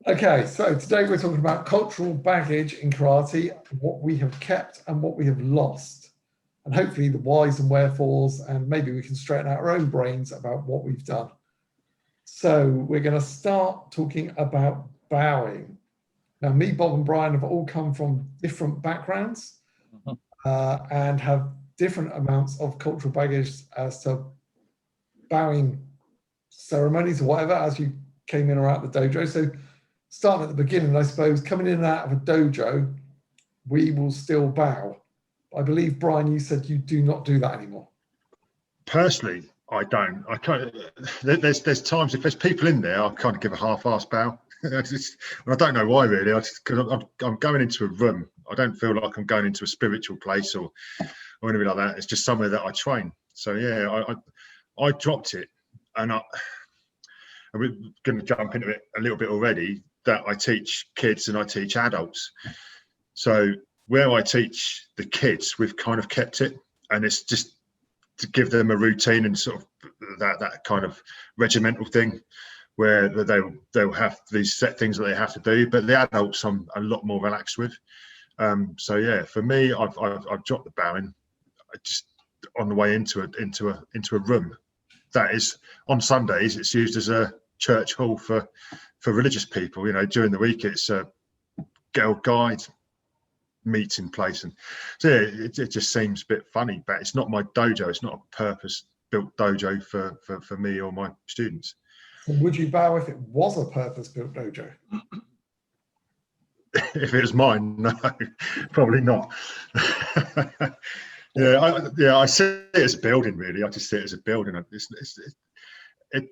Okay, so today we're talking about cultural baggage in karate, what we have kept and what we have lost, and hopefully the whys and wherefores, and maybe we can straighten out our own brains about what we've done. So we're going to start talking about bowing. Now, me, Bob, and Brian have all come from different backgrounds and have different amounts of cultural baggage as to bowing ceremonies or whatever as you came in or out of the dojo. So starting at the beginning, I suppose, coming in and out of a dojo, we will still bow. I believe, Brian, you said you do not do that anymore. Personally, I don't. I kind of, there's times if there's people in there, I kind of give a half-assed bow. I don't know why really. Because I'm going into a room. I don't feel like I'm going into a spiritual place or anything like that. It's just somewhere that I train. So yeah, I dropped it, and we're going to jump into it a little bit already. That I teach kids and I teach adults. So where I teach the kids, we've kind of kept it, and it's just to give them a routine and sort of that kind of regimental thing where they'll have these set things that they have to do. But the adults I'm a lot more relaxed with. So yeah, for me, I've dropped the bowing. Just on the way into a room. That is on Sundays. It's used as a church hall for religious people. You know, during the week it's a girl guide meeting place, and so yeah, it just seems a bit funny. But it's not my dojo. It's not a purpose-built dojo for me or my students. So would you bow if it was a purpose-built dojo? If it was mine, no, probably not. I see it as a building. Really, I just see it as a building. It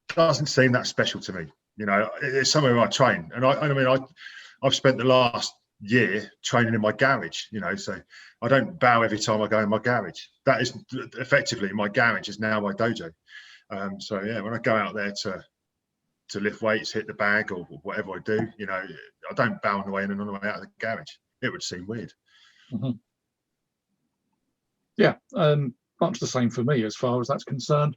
doesn't seem that special to me. You know, it's somewhere I train, and I've spent the last year training in my garage. You know, so I don't bow every time I go in my garage. That is effectively my garage is now my dojo. So yeah, when I go out there to lift weights, hit the bag, or whatever I do, you know, I don't bow on the way in and on the way out of the garage. It would seem weird. Mm-hmm. Yeah, much the same for me as far as that's concerned.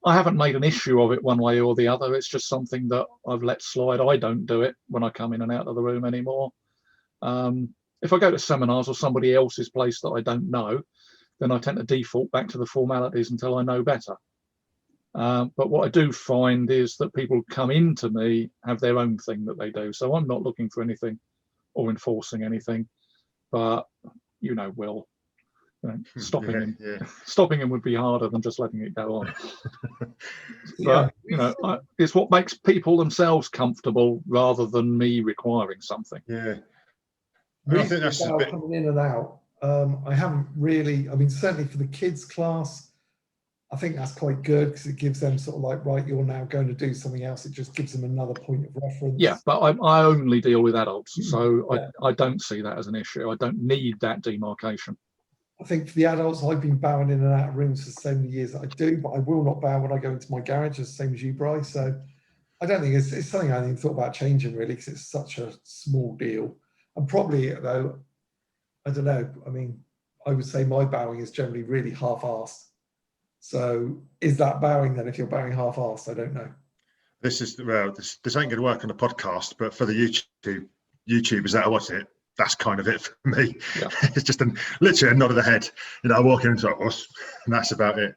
I haven't made an issue of it one way or the other. It's just something that I've let slide. I don't do it when I come in and out of the room anymore. If I go to seminars or somebody else's place that I don't know, then I tend to default back to the formalities until I know better. But what I do find is that people come into me, have their own thing that they do. So I'm not looking for anything or enforcing anything, but Will. Stopping him would be harder than just letting it go on. But it's what makes people themselves comfortable rather than me requiring something. Yeah, I think that's a bit coming in and out. I haven't really. I mean, certainly for the kids class, I think that's quite good because it gives them sort of like, right, you're now going to do something else. It just gives them another point of reference. Yeah, but I only deal with adults, so I don't see that as an issue. I don't need that demarcation. I think for the adults, I've been bowing in and out of rooms for so many years that I do, but I will not bow when I go into my garage, the same as you, Bryce. So I don't think it's something I haven't thought about changing really, because it's such a small deal. And probably, though, I don't know. I mean, I would say my bowing is generally really half-assed. So is that bowing then if you're bowing half-assed? I don't know. This ain't going to work on a podcast, but for the YouTubers that watch it, that's kind of it for me. Yeah. It's just literally a nod of the head. You know, I walk in and and that's about it.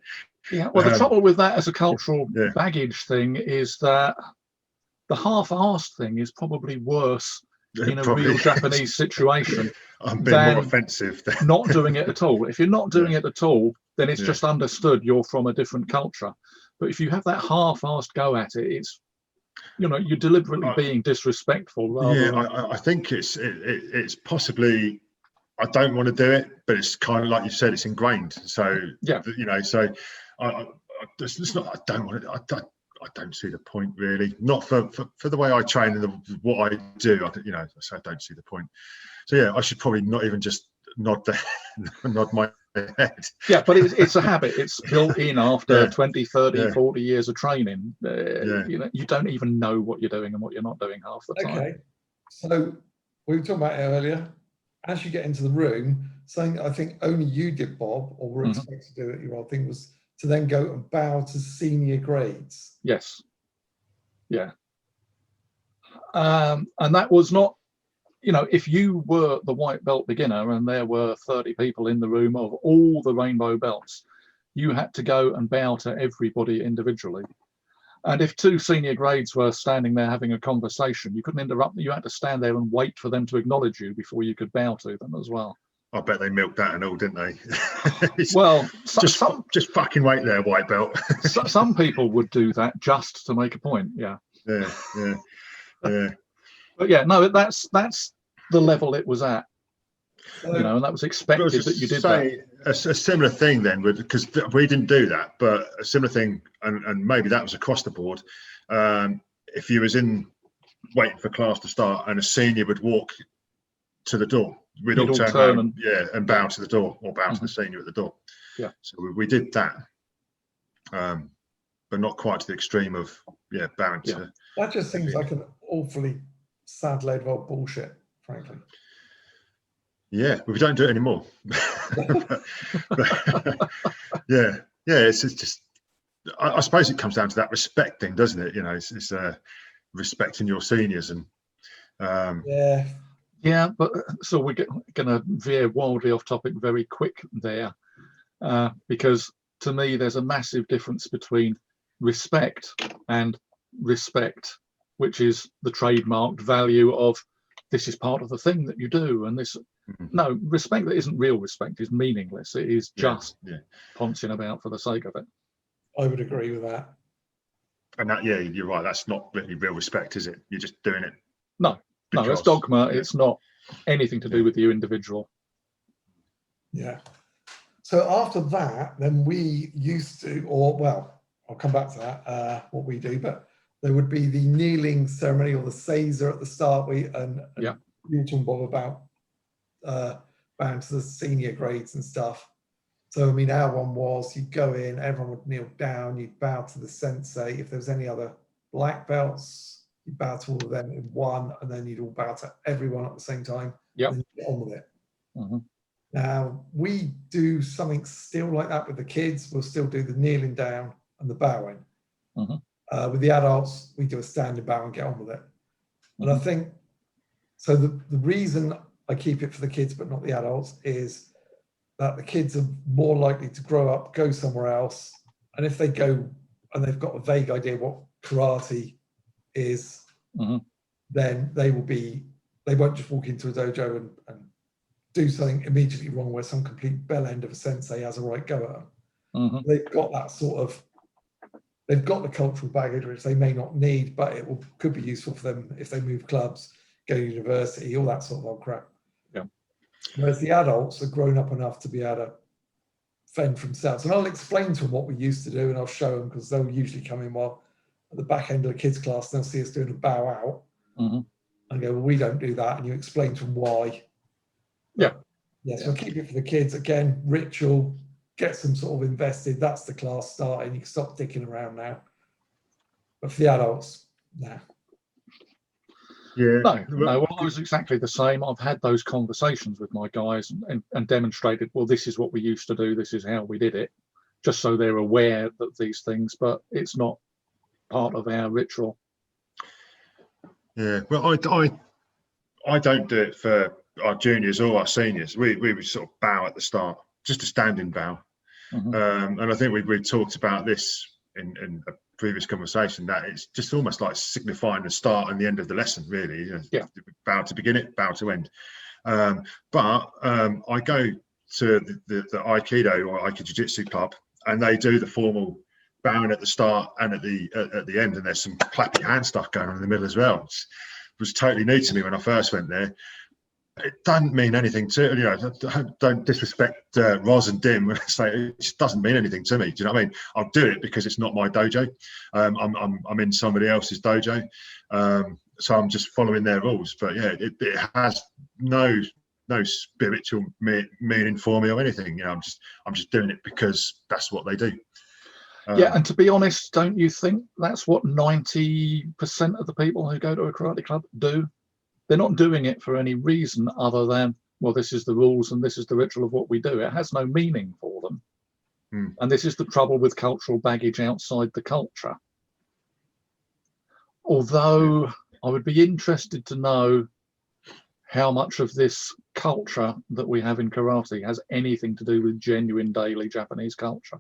Yeah. Well, the trouble with that as a cultural baggage thing is that the half-assed thing is probably worse in a real Japanese situation. I'm being more offensive than not doing it at all. If you're not doing it at all, then it's just understood you're from a different culture. But if you have that half-assed go at it, it's you're deliberately being disrespectful. I think it's possibly, I don't want to do it, but it's kind of like you said, it's ingrained. So so I don't want to. I don't see the point really. Not for the way I train and what I do. So I don't see the point. So yeah, I should probably not even just nod my head. Yeah, but it's a habit. It's built in after 20, 30, 40 years of training. You don't even know what you're doing and what you're not doing half the time. Okay, so we were talking about it earlier. As you get into the room, something I think only you did, Bob, or were expected to do at your old thing, was to then go and bow to senior grades. Yes. Yeah. And that was not, you know, if you were the white belt beginner and there were 30 people in the room of all the rainbow belts, you had to go and bow to everybody individually. And if two senior grades were standing there having a conversation, you couldn't interrupt them. You had to stand there and wait for them to acknowledge you before you could bow to them as well. I bet they milked that and all, didn't they? Well, just fucking wait there, white belt. Some people would do that just to make a point. Yeah. Yeah. But yeah, no, that's the level it was at. So, You know, and that was expected that you did that. A similar thing then, because we didn't do that, but a similar thing, and maybe that was across the board. If you was in waiting for class to start and a senior would walk to the door, we'd all turn around and bow to the door, or bow to the senior at the door. Yeah. So we did that, but not quite to the extreme of bowing to. that just seems like an awfully sad load of old bullshit, frankly. Yeah, but we don't do it anymore. yeah, it's just. I suppose it comes down to that respect thing, doesn't it? You know, it's respecting your seniors and. Yeah, but so we're going to veer wildly off topic very quick there, because to me there's a massive difference between respect and respect, which is the trademarked value of this is part of the thing that you do, and this. No, respect that isn't real respect is meaningless. It is just poncing about for the sake of it. I would agree with that. And that, you're right. That's not really real respect, is it? You're just doing it. No, it's dogma. It's not anything to do with you individual. Yeah. So after that, then we used to, I'll come back to that, what we do, but there would be the kneeling ceremony or the Caesar at the start. You were talking, Bob, about bowing to the senior grades and stuff. So I mean, our one was you'd go in, everyone would kneel down, you'd bow to the sensei. If there was any other black belts, you'd bow to all of them in one, and then you'd all bow to everyone at the same time. Yeah. And then get on with it. Now we do something still like that with the kids. We'll still do the kneeling down and the bowing. With the adults, we do a standing bow and get on with it. And I think so. The reason I keep it for the kids but not the adults is that the kids are more likely to grow up, go somewhere else, and if they go and they've got a vague idea what karate is, then they won't just walk into a dojo and do something immediately wrong where some complete bell end of a sensei has a right go at them. They've got that they've got the cultural baggage which they may not need, but could be useful for them if they move clubs, go to university, all that sort of old crap. Whereas the adults are grown up enough to be able to fend for themselves. And I'll explain to them what we used to do, and I'll show them, because they'll usually come in while at the back end of the kids' class, and they'll see us doing a bow out and go, well, we don't do that. And you explain to them why. So keep it for the kids. Again, ritual, gets them sort of invested. That's the class starting. You can stop dicking around now. But for the adults, nah. No, well, I was exactly the same. I've had those conversations with my guys and demonstrated, well, this is what we used to do, this is how we did it, just so they're aware of these things, but it's not part of our ritual. Yeah, well, I don't do it for our juniors or our seniors. We would sort of bow at the start, just a standing bow. And I think we talked about this in a previous conversation, that it's just almost like signifying the start and the end of the lesson, really. You know, bow to begin it, bow to end. But I go to the Aikido or Aikido Jiu-Jitsu club, and they do the formal bowing at the start and at the end, and there's some clappy hand stuff going on in the middle as well. It was totally new to me when I first went there. It doesn't mean anything to don't disrespect Roz and Dim when I say it just doesn't mean anything to me. Do you know what I mean? I'll do it because it's not my dojo. I'm in somebody else's dojo, so I'm just following their rules. But yeah, it has no spiritual meaning for me or anything. You know, I'm just doing it because that's what they do. And to be honest, don't you think that's what 90% of the people who go to a karate club do? They're not doing it for any reason other than, well, this is the rules and this is the ritual of what we do. It has no meaning for them. And this is the trouble with cultural baggage outside the culture. Although I would be interested to know how much of this culture that we have in karate has anything to do with genuine daily Japanese culture.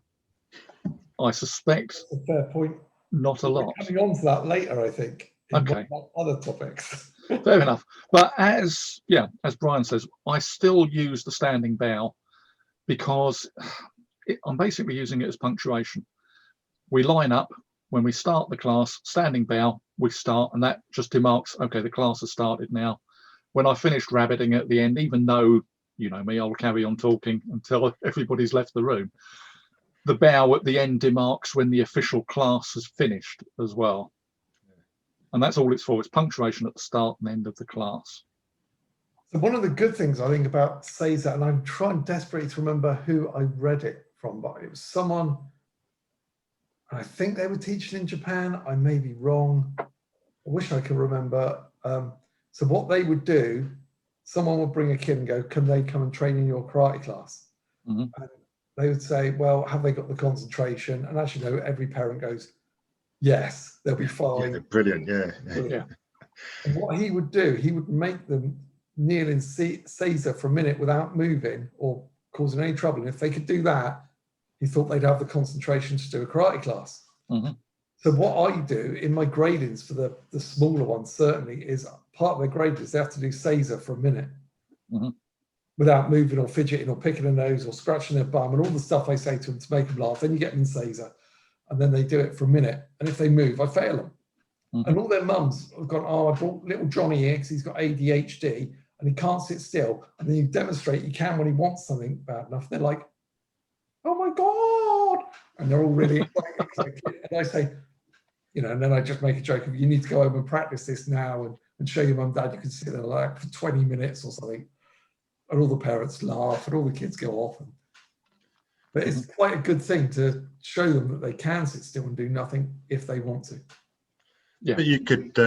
I suspect That's a fair point. not a lot. We're coming on to that later, I think, in Okay. other topics. Fair enough. But as Brian says, I still use the standing bow because I'm basically using it as punctuation. We line up when we start the class, standing bow, we start, and that just demarks, okay, the class has started now. When I finished rabbiting at the end, even though, you know me, I'll carry on talking until everybody's left the room. The bow at the end demarks when the official class has finished as well. And that's all it's for. It's punctuation at the start and end of the class. So one of the good things I think about Seiza, and I'm trying desperately to remember who I read it from, but it was someone, I think they were teaching in Japan. I may be wrong. I wish I could remember. So what they would do, someone would bring a kid and go, can they come and train in your karate class? Mm-hmm. And they would say, well, have they got the concentration? And actually, no, every parent goes, yes, they'll be fine. Yeah, they're brilliant, yeah. And what he would do, he would make them kneel in Seiza for a minute without moving or causing any trouble. And if they could do that, he thought they'd have the concentration to do a karate class. Mm-hmm. So what I do in my gradings for the smaller ones, certainly, is part of their gradings, they have to do Seiza for a minute mm-hmm. without moving or fidgeting or picking a nose or scratching their bum and all the stuff I say to them to make them laugh. Then you get them in Seiza and then they do it for a minute. And if they move, I fail them. Mm-hmm. And all their mums have gone, oh, I brought little Johnny here because he's got ADHD and he can't sit still. And then you demonstrate you can when he wants something bad enough. They're like, oh my God. And they're all really excited. And I say, you know, and then I just make a joke of, you need to go home and practice this now and show your mum and dad you can sit there like for 20 minutes or something. And all the parents laugh and all the kids go off. But it's quite a good thing to show them that they can sit still and do nothing if they want to. Yeah. But you could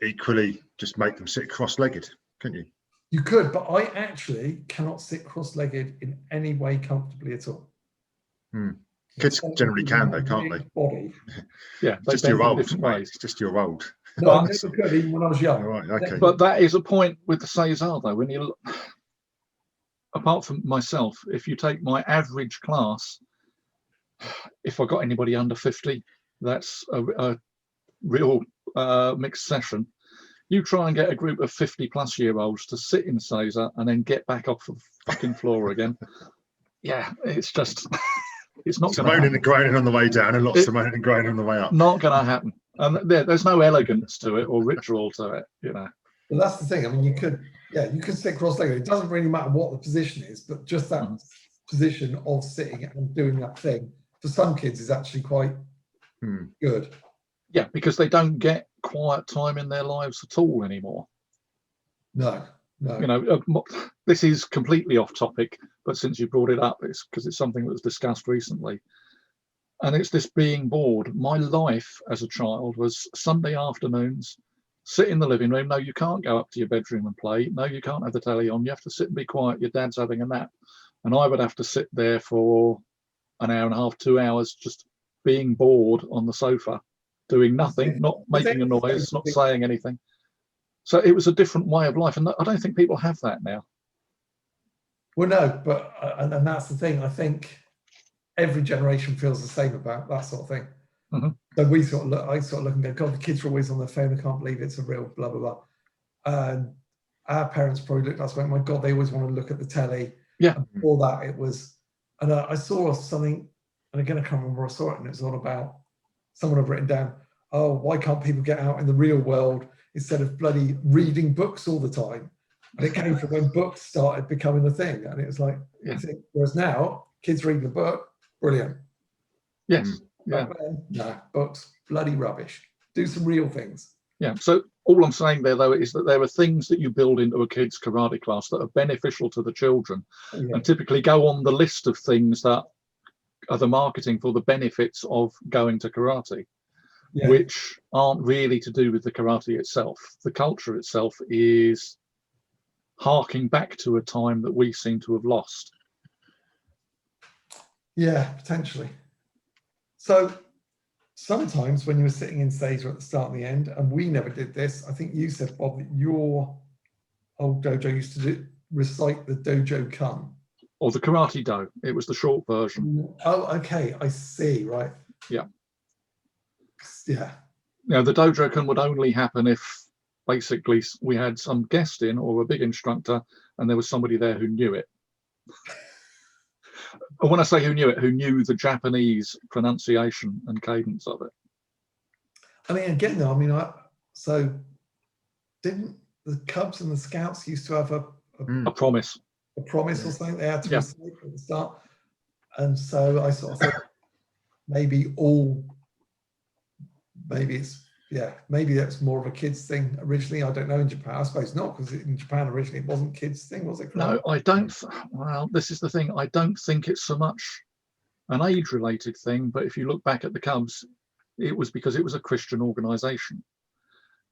equally just make them sit cross-legged, couldn't you? You could, but I actually cannot sit cross-legged in any way comfortably at all. Kids generally can, though, can't they? Body. Yeah, just you're old. It's just you're old. No, I never could, even when I was young. All right, okay. But that is a point with the Cesar, though. When you, apart from myself, if you take my average class, if I got anybody under 50, that's a real mixed session. You try and get a group of 50-plus-year-olds to sit in Cesar and then get back off the fucking floor again. Yeah, it's just, it's not going to happen. Moaning and groaning on the way down and lots of moaning and groaning on the way up. Not going to happen. And there's no elegance to it or ritual to it, you know. Well, that's the thing. I mean, you could sit cross-legged. It doesn't really matter what the position is, but just that position of sitting and doing that thing for some kids is actually quite good. Yeah, because they don't get quiet time in their lives at all anymore. No. You know, this is completely off topic, but since you brought it up, it's because it's something that was discussed recently. And it's this being bored. My life as a child was Sunday afternoons, sit in the living room. No, you can't go up to your bedroom and play. No, you can't have the telly on. You have to sit and be quiet. Your dad's having a nap. And I would have to sit there for an hour and a half, 2 hours, just being bored on the sofa, doing nothing, not making a noise, not saying anything. So it was a different way of life. And I don't think people have that now. Well, no, but, and that's the thing. I think every generation feels the same about that sort of thing. Mm-hmm. So I sort of look and go, God, the kids are always on their phone. I can't believe it's a real blah, blah, blah. And our parents probably looked at us and went, my God, they always want to look at the telly. Yeah. And before that, it was, and I saw something, and again, I can't remember where I saw it, and it was all about, someone had written down, oh, why can't people get out in the real world instead of bloody reading books all the time? And it came from when books started becoming a thing. And it was like, whereas now, kids reading a book, brilliant. Yes. Yeah. No, books, bloody rubbish. Do some real things. Yeah. So all I'm saying there, though, is that there are things that you build into a kid's karate class that are beneficial to the children and typically go on the list of things that are the marketing for the benefits of going to karate, which aren't really to do with the karate itself. The culture itself is harking back to a time that we seem to have lost. Yeah, potentially. So sometimes when you were sitting in stage or at the start and the end, and we never did this, I think you said, Bob, that your old dojo used to recite the Dojo Kun. Or the Karate Do. It was the short version. Oh, okay, I see, right. Yeah. Yeah. Now, the Dojo Kun would only happen if basically we had some guest in or a big instructor and there was somebody there who knew it. And when I say who knew it, who knew the Japanese pronunciation and cadence of it. I mean, again, though, I mean, so didn't the Cubs and the Scouts used to have a promise? A promise or something they had to Yeah. recite at the start. And so I sort of thought maybe that's more of a kids thing originally. I don't know in Japan. I suppose not, because in Japan originally it wasn't kids thing, was it? No, I don't. Well, this is the thing. I don't think it's so much an age-related thing, but if you look back at the Cubs, it was because it was a Christian organization.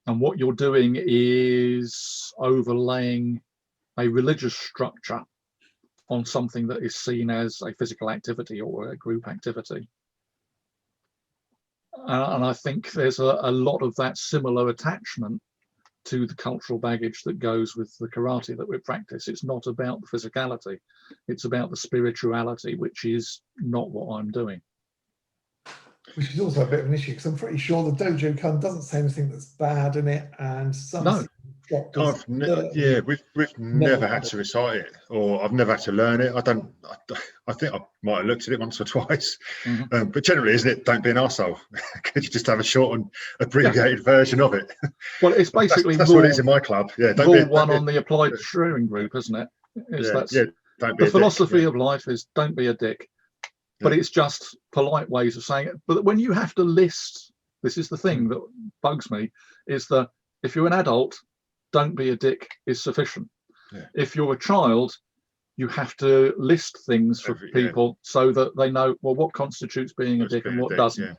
And what you're doing is overlaying a religious structure on something that is seen as a physical activity or a group activity. And I think there's a lot of that similar attachment to the cultural baggage that goes with the karate that we practice. It's not about the physicality, it's about the spirituality, which is not what I'm doing. Which is also a bit of an issue, because I'm pretty sure the Dojo Kun doesn't say anything that's bad in it, and some instructors, we've never had to recite it, or I've never had to learn it. I think I might have looked at it once or twice, but generally, isn't it? Don't be an arsehole. Could you just have a short and abbreviated version of it? Well, it's basically that's what it is in my club. Yeah, rule one on the applied shreering group, isn't it? The philosophy of life is don't be a dick. But it's just polite ways of saying it. But when you have to list, this is the thing that bugs me, is that if you're an adult, don't be a dick is sufficient. Yeah. If you're a child, you have to list things for people so that they know, well, what constitutes being a dick and what doesn't.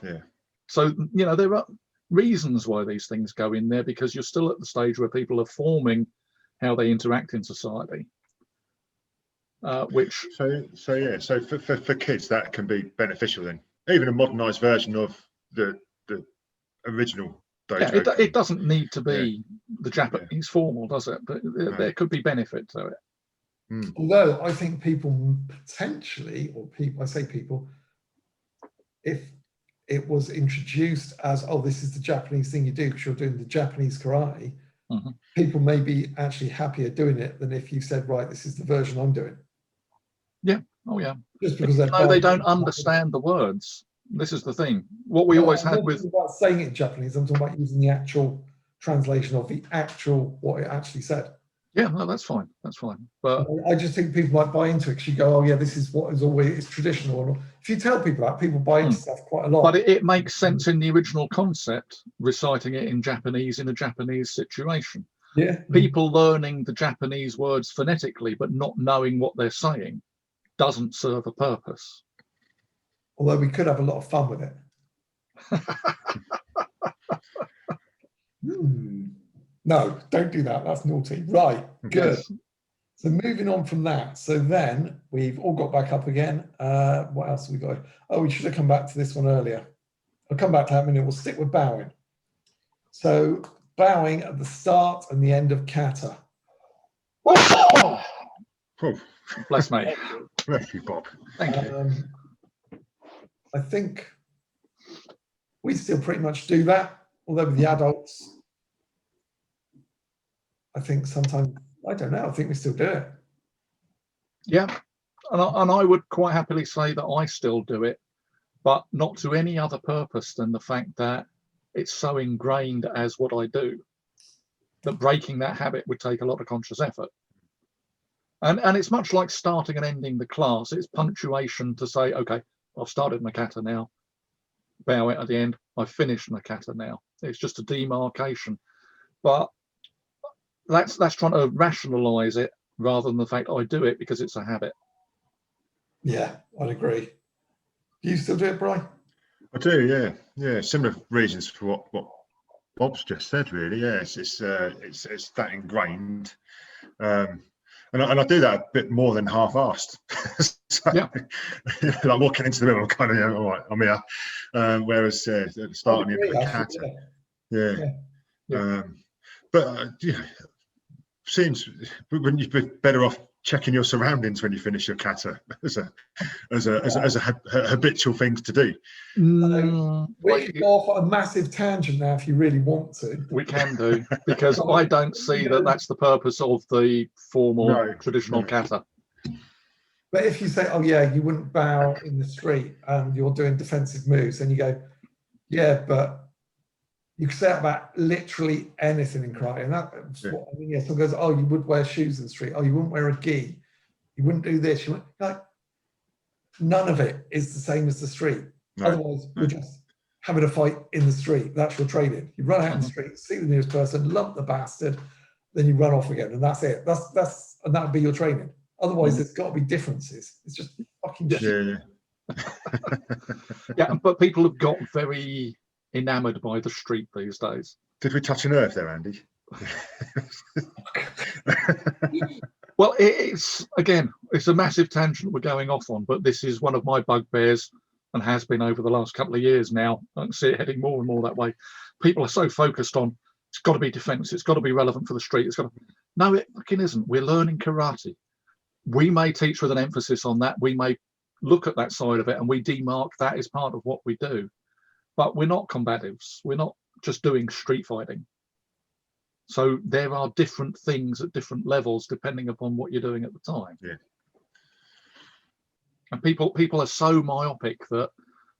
Yeah. So, there are reasons why these things go in there, because you're still at the stage where people are forming how they interact in society. So for kids that can be beneficial then, even a modernized version of the original Dojo. Yeah, it doesn't need to be the Japanese formal, does it? But there could be benefit to it. Although I think people potentially, if it was introduced as, oh, this is the Japanese thing you do because you're doing the Japanese karate, people may be actually happier doing it than if you said, right, this is the version I'm doing. Yeah. Oh, yeah. Just because they don't understand the words. This is the thing. What we always had with about saying it in Japanese, I'm talking about using the actual translation of what it actually said. Yeah, no, that's fine. That's fine. But I just think people might buy into it because you go, oh yeah, this is what is always traditional. If you tell people that, people buy into stuff quite a lot. But it makes sense in the original concept, reciting it in Japanese in a Japanese situation. Yeah. People learning the Japanese words phonetically but not knowing what they're saying doesn't serve a purpose. Although we could have a lot of fun with it. No, don't do that. That's naughty. Right, good. Yes. So moving on from that. So then we've all got back up again. What else have we got? Oh, we should have come back to this one earlier. I'll come back to that in a minute. We'll stick with bowing. So bowing at the start and the end of kata. Oh. Bless me. Bless you, Bob. Thank you. I think we still pretty much do that, although with the adults, I think sometimes, I don't know, I think we still do it. Yeah, and I would quite happily say that I still do it, but not to any other purpose than the fact that it's so ingrained as what I do, that breaking that habit would take a lot of conscious effort. And it's much like starting and ending the class. It's punctuation to say, okay, I've started my kata now, bow it at the end, I've finished my kata now. It's just a demarcation. But that's trying to rationalize it rather than the fact I do it because it's a habit. Yeah, I'd agree. Do you still do it, Brian? I do, yeah. Similar reasons for what Bob's just said, really. Yeah, it's that ingrained. And I do that a bit more than half-assed. So, Yeah. like walking into the room, I'm kind of, all right, I'm here. Whereas at the start, I when agree, you're actually, kata, Yeah. but seems wouldn't you be better off checking your surroundings when you finish your kata as a habitual thing to do? We can go off on a massive tangent now if you really want to. We can do, because I don't see that that's the purpose of the formal traditional kata. But if you say, oh yeah, you wouldn't bow in the street and you're doing defensive moves, and you go, yeah, but you can say that about literally anything in karate. And that's what I mean. Yeah, someone goes, oh, you would wear shoes in the street. Oh, you wouldn't wear a gi. You wouldn't do this. You wouldn't, like, none of it is the same as the street. No. Otherwise, we're just having a fight in the street. That's your training. You run out in the street, see the nearest person, lump the bastard, then you run off again, and that's it. And that would be your training. Otherwise, there's got to be differences. It's just fucking shit. Yeah, but people have got very enamored by the street these days. Did we touch a nerve there, Andy? Well, it's a massive tangent we're going off on, but this is one of my bugbears and has been over the last couple of years now. I can see it heading more and more that way. People are so focused on it's got to be defense, it's got to be relevant for the street. No, it fucking isn't. We're learning karate. We may teach with an emphasis on that. We may look at that side of it and we demark that as part of what we do. But we're not combatives. We're not just doing street fighting. So there are different things at different levels depending upon what you're doing at the time. Yeah. And people are so myopic that,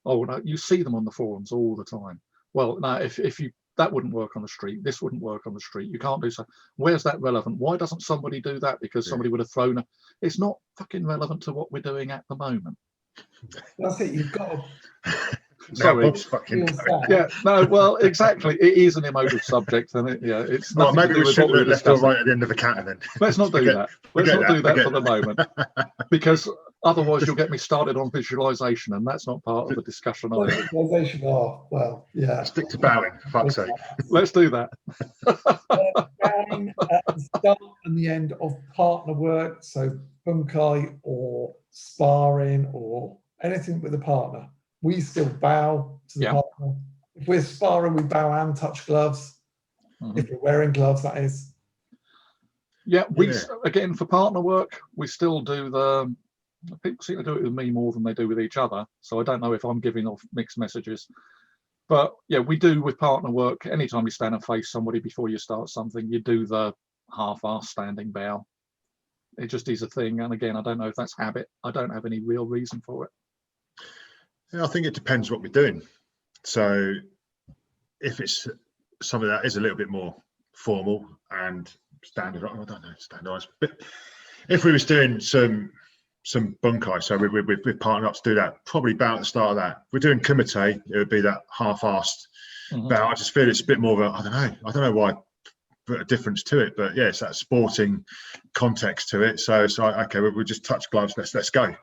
oh no, you see them on the forums all the time. Well, no, if you that wouldn't work on the street, this wouldn't work on the street. You can't do so. Where's that relevant? Why doesn't somebody do that? Because somebody would have thrown a. It's not fucking relevant to what we're doing at the moment. That's it. You've got to. Sorry. Yeah, no, well, exactly. It is an emotive subject, and it's nothing maybe to do we with should what we're have left or discussing. right at the end of the kata then. Let's not do that. Let's not do that for the that. moment, because otherwise you'll get me started on visualization, and that's not part of the discussion either. Visualization, well, yeah. Stick to bowing, for fuck's sake. Let's do that. Bowing at the start and the end of partner work, so bunkai or sparring or anything with a partner. We still bow to the partner. If we're sparring, we bow and touch gloves. If we're wearing gloves, that is. Yeah, again, for partner work, we still do people seem to do it with me more than they do with each other. So I don't know if I'm giving off mixed messages. But yeah, we do with partner work. Anytime you stand and face somebody before you start something, you do the half-ass standing bow. It just is a thing. And again, I don't know if that's habit. I don't have any real reason for it. Yeah, I think it depends what we're doing. So if it's something that is a little bit more formal and standard, I don't know, standardized. But if we was doing some bunkai, so we're partnering up to do that, probably bow at the start of that. If we're doing kumite, it would be that half-assed bow. I just feel it's a bit more of a, I don't know why, put a difference to it, but yeah, it's that sporting context to it. So okay, we'll just touch gloves. Let's go.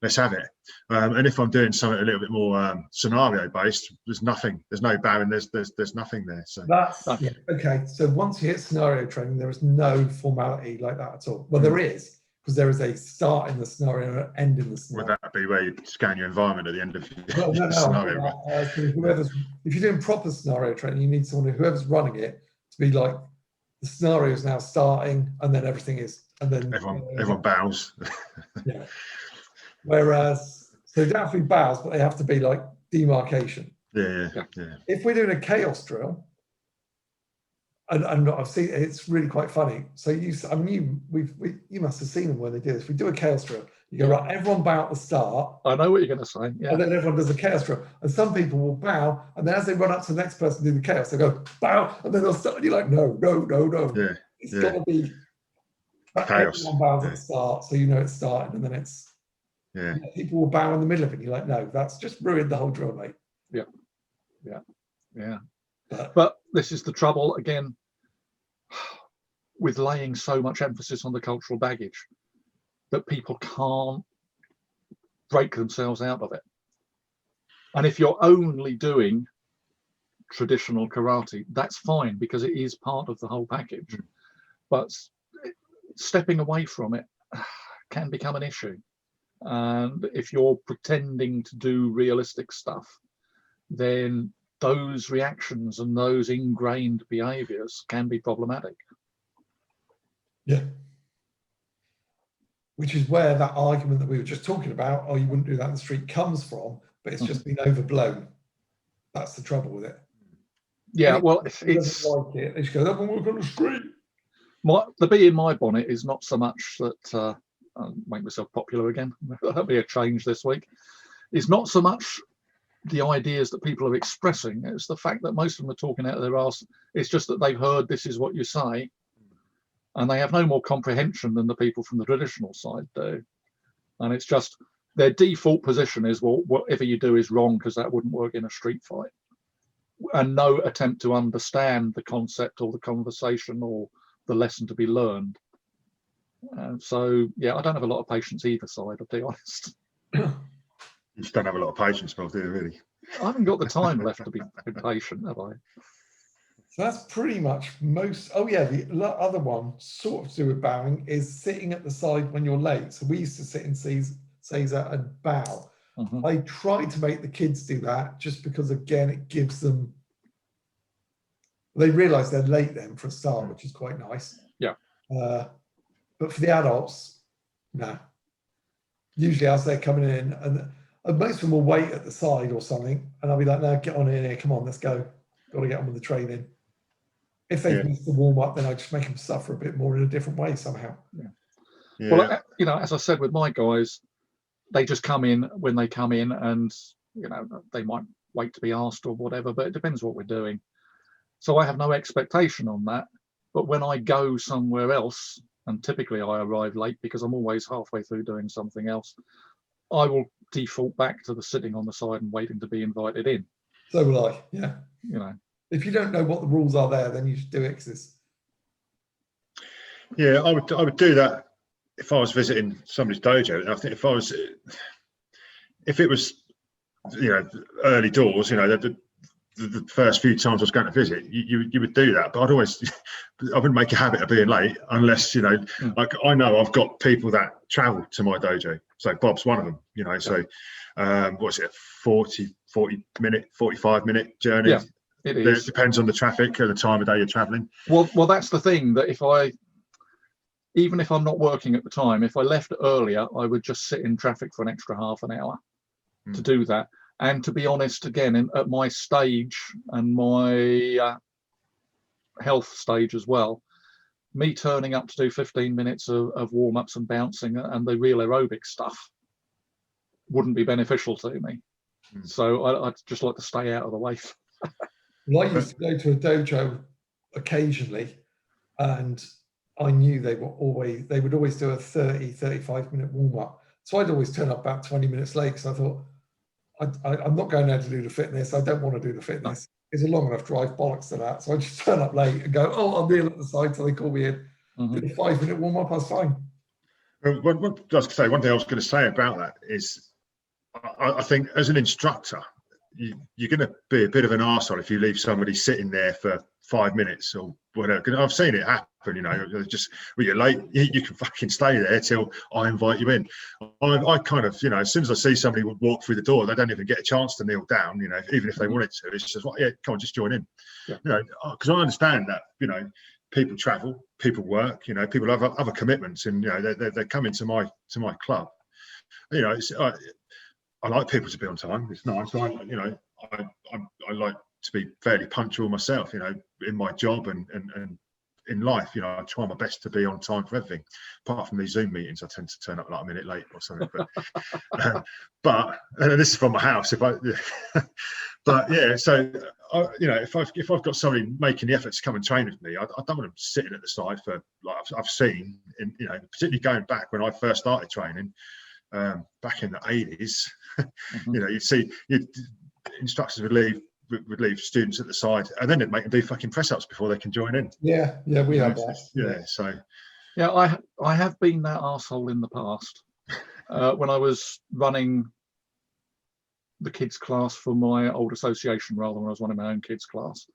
Let's have it. And if I'm doing something a little bit more scenario based, there's nothing. There's no bowing. There's nothing there. So that's okay. So once you hit scenario training, there is no formality like that at all. Well, there is, because there is a start in the scenario and an end in the scenario. Would that be where you scan your environment at the end of no, scenario? Right? So if you're doing proper scenario training, you need someone whoever's running it to be like, the scenario is now starting, and then everything is, and then everyone bows. Yeah. Whereas, so definitely bows, but they have to be like demarcation. Yeah. If we're doing a chaos drill, and I've seen it's really quite funny. So you must have seen them when they do this. We do a chaos drill. You go, right, everyone bow at the start. I know what you're going to say. Yeah. And then everyone does a chaos drill. And some people will bow, and then as they run up to the next person do the chaos, they go bow, and then they'll start. And you're like, no. Yeah. It's got to be chaos. Everyone bows at the start, so you know it's starting, and then it's. Yeah. People will bow in the middle of it. You're like, no, that's just ruined the whole drill, mate. Yeah. But this is the trouble again with laying so much emphasis on the cultural baggage that people can't break themselves out of it. And if you're only doing traditional karate, that's fine because it is part of the whole package. But stepping away from it can become an issue. And if you're pretending to do realistic stuff, then those reactions and those ingrained behaviors can be problematic. Yeah. Which is where that argument that we were just talking about, oh, you wouldn't do that in the street, comes from, but it's just been overblown. That's the trouble with it. Yeah, well, it's it's like it. They just go, that won't work on the street. the bee in my bonnet is not so much that I'll make myself popular again. That'll be a change this week. It's not so much the ideas that people are expressing. It's the fact that most of them are talking out of their arse. It's just that they've heard this is what you say, and they have no more comprehension than the people from the traditional side do. And it's just their default position is, well, whatever you do is wrong because that wouldn't work in a street fight. And no attempt to understand the concept or the conversation or the lesson to be learned. So, yeah, I don't have a lot of patience either side, I'll be honest. You just don't have a lot of patience, Bob, do you, really? I haven't got the time left to be patient, have I? So that's pretty much most. Oh yeah, the other one sort of to do with bowing is sitting at the side when you're late. So we used to sit in Caesar and bow. I tried to make the kids do that just because, again, it gives them, they realise they're late then for a start, which is quite nice. Yeah. But for the adults, no. Usually as they're coming in, and most of them will wait at the side or something, and I'll be like, no, get on in here, come on, let's go. Got to get on with the training. If they miss the warm up, then I just make them suffer a bit more in a different way somehow. Yeah. Well, you know, as I said with my guys, they just come in when they come in, and you know, they might wait to be asked or whatever, but it depends what we're doing. So I have no expectation on that. But when I go somewhere else, and typically I arrive late because I'm always halfway through doing something else, I will default back to the sitting on the side and waiting to be invited in. So will I, yeah. You know, if you don't know what the rules are there, then you should do it. Yeah, I would do that if I was visiting somebody's dojo. And I think if it was, you know, early doors, you know, the first few times I was going to visit, you would do that. But I wouldn't make a habit of being late unless, you know, like I know I've got people that travel to my dojo. So Bob's one of them, you know. So what's it, 45-minute journey? Yeah, it is. It depends on the traffic and the time of day you're traveling. Well, that's the thing, that even if I'm not working at the time, if I left earlier, I would just sit in traffic for an extra half an hour to do that. And to be honest, again, at my stage and my health stage as well, me turning up to do 15 minutes of warm-ups and bouncing and the real aerobic stuff wouldn't be beneficial to me. So I'd just like to stay out of the way. Well, I used to go to a dojo occasionally, and I knew they would always do a 35-minute warm-up. So I'd always turn up about 20 minutes late because I thought, I'm not going there to do the fitness. I don't want to do the fitness. It's a long enough drive, bollocks to that. So I just turn up late and go, oh, I'll kneel at the side till they call me in. Do a 5-minute warm-up, I was fine. Well, one thing I was going to say about that is, I think as an instructor, you're going to be a bit of an arsehole if you leave somebody sitting there for 5 minutes or whatever. I've seen it happen, you know, just when you're late, you can fucking stay there till I invite you in. I kind of, you know, as soon as I see somebody walk through the door, they don't even get a chance to kneel down, you know, even if they wanted to. It's just like, yeah, come on, just join in. Yeah. You know, because I understand that, you know, people travel, people work, you know, people have other commitments, and, you know, they're coming to my club. You know, I like people to be on time. It's nice. I like to be fairly punctual myself, you know, in my job and in life. You know, I try my best to be on time for everything. Apart from these Zoom meetings, I tend to turn up like a minute late or something. But and this is from my house. But yeah, so you know, if I've got somebody making the effort to come and train with me, I don't want them sitting at the side for, like I've seen, in, you know, particularly going back when I first started training. Back in the 80s, you know, you'd see instructors would leave students at the side, and then they'd make them do fucking press-ups before they can join in. Yeah, we have that. Yeah, so yeah, I have been that arsehole in the past when I was running the kids class for my old association rather than when I was running my own kids class,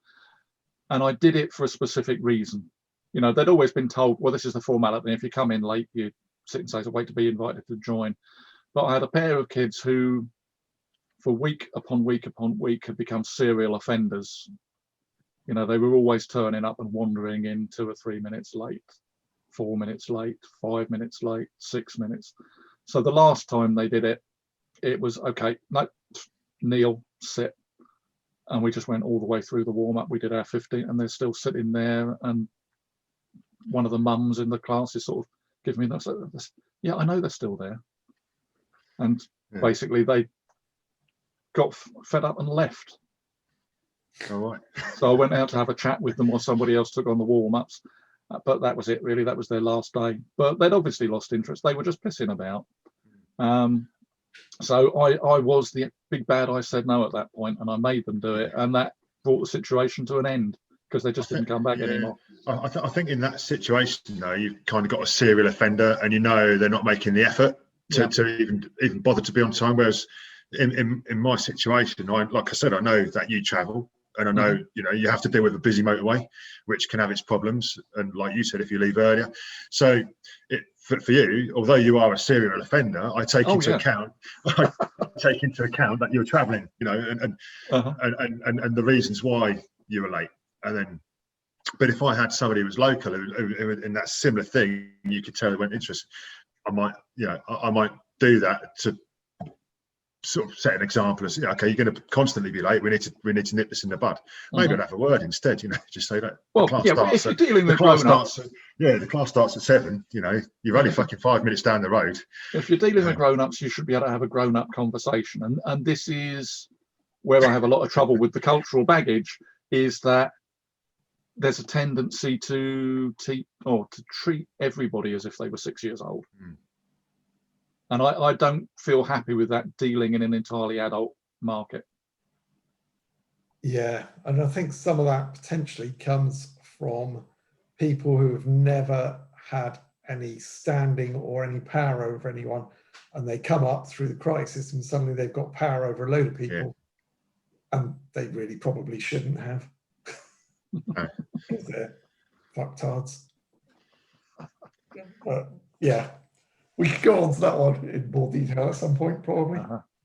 and I did it for a specific reason. You know, they'd always been told, well, this is the formality. If you come in late, you sit and say, so wait to be invited to join. But I had a pair of kids who, for week upon week upon week, had become serial offenders. You know, they were always turning up and wandering in 2 or 3 minutes late, 4 minutes late, 5 minutes late, 6 minutes. So the last time they did it, it was, okay, no, kneel, sit. And we just went all the way through the warm-up. We did our 15, and they're still sitting there. And one of the mums in the class is sort of giving me that, yeah, I know they're still there. And basically they got fed up and left. All right. So I went out to have a chat with them while somebody else took on the warm-ups. But that was it, really. That was their last day. But they'd obviously lost interest. They were just pissing about. So I was the big bad. I said no at that point, and I made them do it. And that brought the situation to an end because they just didn't come back anymore. I think in that situation, though, you've kind of got a serial offender and you know they're not making the effort to even bother to be on time. Whereas in my situation, like I said, I know that you travel. And I know, you know, you have to deal with a busy motorway, which can have its problems. And like you said, if you leave earlier. So for you, although you are a serial offender, I take into account that you're traveling, you know, and the reasons why you were late. And then, but if I had somebody who was local who in that similar thing, you could tell they weren't interested. I might do that to sort of set an example as, okay, you're going to constantly be late. We need to nip this in the bud. Maybe I'd have a word instead, you know, just say that. Well, if you're dealing with grown-ups, the class starts at 7. You know, you're only fucking 5 minutes down the road. If you're dealing with grown-ups, you should be able to have a grown-up conversation. And this is where I have a lot of trouble with the cultural baggage, is that there's a tendency to treat everybody as if they were 6 years old. And I don't feel happy with that, dealing in an entirely adult market. Yeah, and I think some of that potentially comes from people who have never had any standing or any power over anyone, and they come up through the crisis and suddenly they've got power over a load of people, and they really probably shouldn't have. Because they're fucktards. But yeah. We could go on to that one in more detail at some point, probably.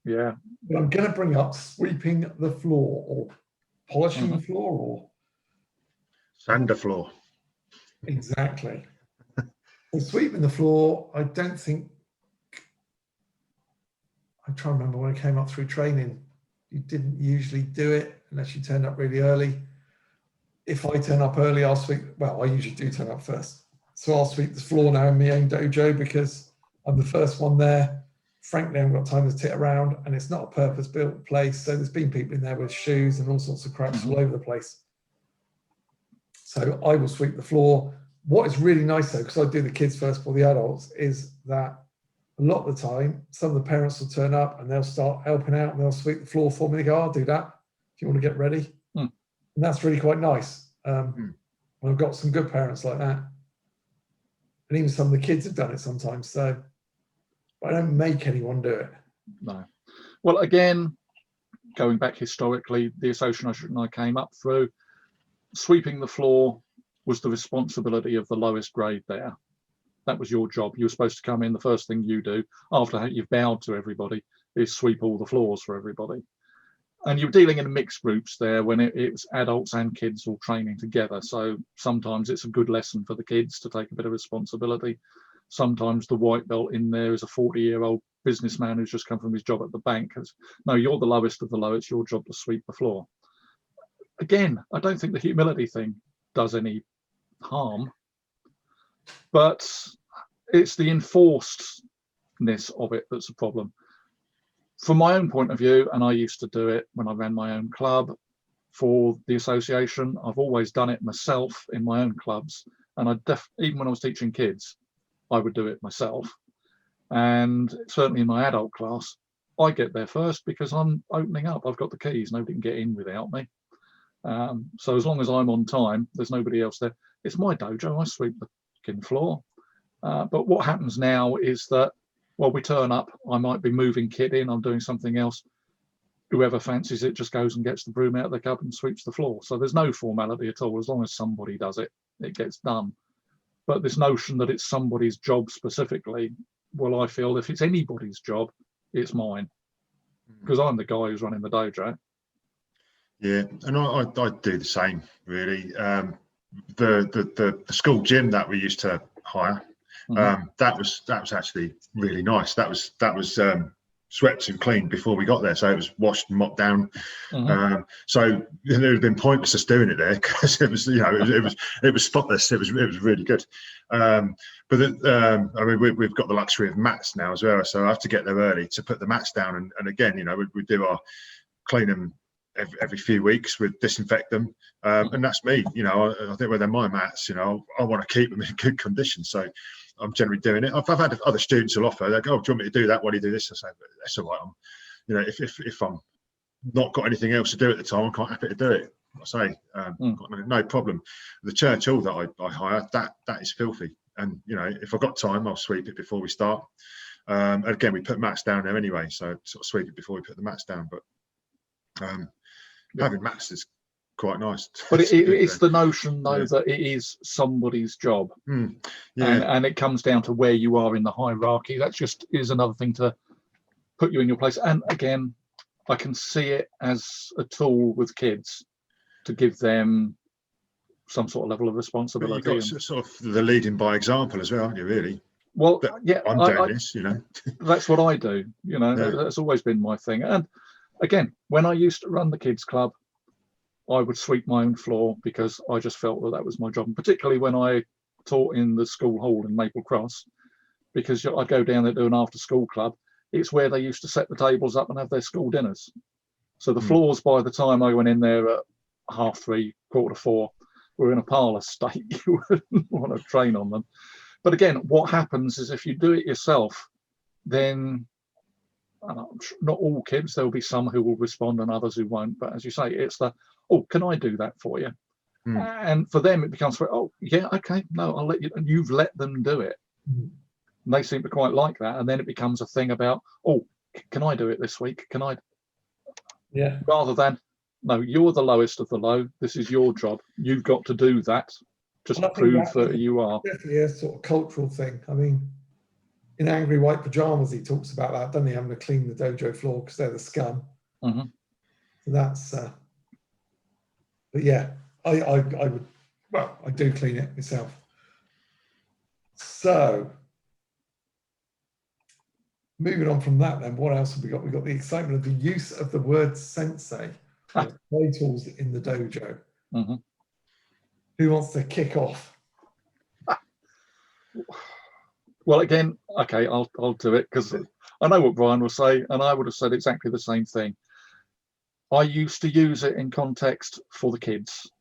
Yeah. But I'm going to bring up sweeping the floor or polishing the floor or sand the floor. Exactly. So sweeping the floor, I don't think. I'm trying to remember when I came up through training. You didn't usually do it unless you turned up really early. If I turn up early, I'll sweep. Well, I usually do turn up first. So I'll sweep the floor now in my own dojo because I'm the first one there. Frankly, I haven't got time to tit around, and it's not a purpose-built place. So there's been people in there with shoes and all sorts of craps all over the place. So I will sweep the floor. What is really nice, though, because I do the kids first before the adults, is that a lot of the time, some of the parents will turn up and they'll start helping out and they'll sweep the floor for me. They go, I'll do that if you want to get ready. And that's really quite nice. I've got some good parents like that. And even some of the kids have done it sometimes. So I don't make anyone do it. No. Well, again, going back historically, the association I came up through, sweeping the floor was the responsibility of the lowest grade there. That was your job. You were supposed to come in. The first thing you do after you've bowed to everybody is sweep all the floors for everybody. And you're dealing in mixed groups there when it's adults and kids all training together. So sometimes it's a good lesson for the kids to take a bit of responsibility. Sometimes the white belt in there is a 40-year-old businessman who's just come from his job at the bank. No, you're the lowest of the low. It's your job to sweep the floor. Again, I don't think the humility thing does any harm, but it's the enforcedness of it that's a problem. From my own point of view, and I used to do it when I ran my own club for the association, I've always done it myself in my own clubs. And even when I was teaching kids, I would do it myself. And certainly in my adult class, I get there first because I'm opening up. I've got the keys. Nobody can get in without me. So as long as I'm on time, there's nobody else there. It's my dojo. I sweep the fucking floor. But what happens now is that, well, we turn up, I might be moving kit in, I'm doing something else. Whoever fancies it just goes and gets the broom out of the cupboard and sweeps the floor. So there's no formality at all. As long as somebody does it, it gets done. But this notion that it's somebody's job specifically, well, I feel if it's anybody's job, it's mine, because I'm the guy who's running the dojo. Yeah, and I do the same really. The school gym that we used to hire, that was actually really nice. That was swept and cleaned before we got there, so it was washed and mopped down. So it would have been pointless us doing it there, because it was, it was spotless. It was really good. But I mean, we've got the luxury of mats now as well, so I have to get there early to put the mats down. And again, we do our clean them every few weeks, with disinfect them, and that's me. I think when they're my mats, I want to keep them in good condition, so I'm generally doing it. I've had other students who'll offer, they go, "Oh, do you want me to do that while you do this?" I say, "That's all right. If I'm not got anything else to do at the time, I'm quite happy to do it." I say, got no problem. The church hall that I hire, that is filthy, and if I've got time, I'll sweep it before we start. And again, we put mats down there anyway, so sort of sweep it before we put the mats down. But having mats is quite nice. But it's the notion, though, that it is somebody's job. And it comes down to where you are in the hierarchy. That just is another thing to put you in your place. And again, I can see it as a tool with kids to give them some sort of level of responsibility. But you've got sort of the leading by example as well, aren't you, really? Well, yeah, I'm doing this, That's what I do. That's always been my thing. And again, when I used to run the kids club, I would sweep my own floor, because I just felt that was my job. And particularly when I taught in the school hall in Maple Cross, because I'd go down there to do an after school club. It's where they used to set the tables up and have their school dinners. So the floors, by the time I went in there at 3:30, 4:45, were in a parlour state. You wouldn't want to train on them. But again, what happens is if you do it yourself, then not all kids, there'll be some who will respond and others who won't. But as you say, it's oh, can I do that for you? And for them, it becomes, oh, yeah, okay, no, I'll let you. And you've let them do it. And they seem to quite like that. And then it becomes a thing about, oh, can I do it this week? Can I? Yeah. Rather than, no, you're the lowest of the low. This is your job. You've got to do that. Just to prove that you are. Definitely a sort of cultural thing. I mean, in Angry White Pajamas, he talks about that, doesn't he? Having to clean the dojo floor because they're the scum. So that's, but yeah, I would, well, I do clean it myself. So, moving on from that, then, what else have we got? We've got the excitement of the use of the word sensei, play tools in the dojo. Who wants to kick off? Well, again, okay, I'll do it, because I know what Brian will say, and I would have said exactly the same thing. I used to use it in context for the kids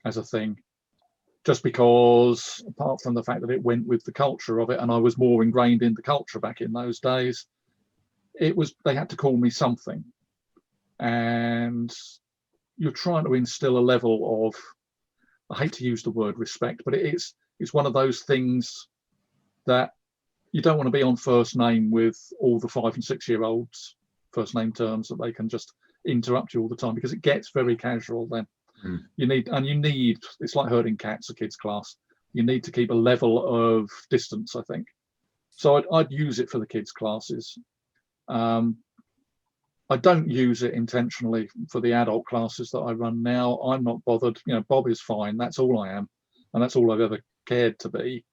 as a thing, just because, apart from the fact that it went with the culture of it, and I was more ingrained in the culture back in those days, they had to call me something. And you're trying to instill a level of, I hate to use the word respect, but it's one of those things that you don't want to be on first name with all the 5 and 6 year olds, first name terms that they can just interrupt you all the time, because it gets very casual then. You need, it's like herding cats, a kids class. You need to keep a level of distance, I think. So I'd use it for the kids classes. I don't use it intentionally for the adult classes that I run now. I'm not bothered. Bob is fine. That's all I am. And that's all I've ever cared to be.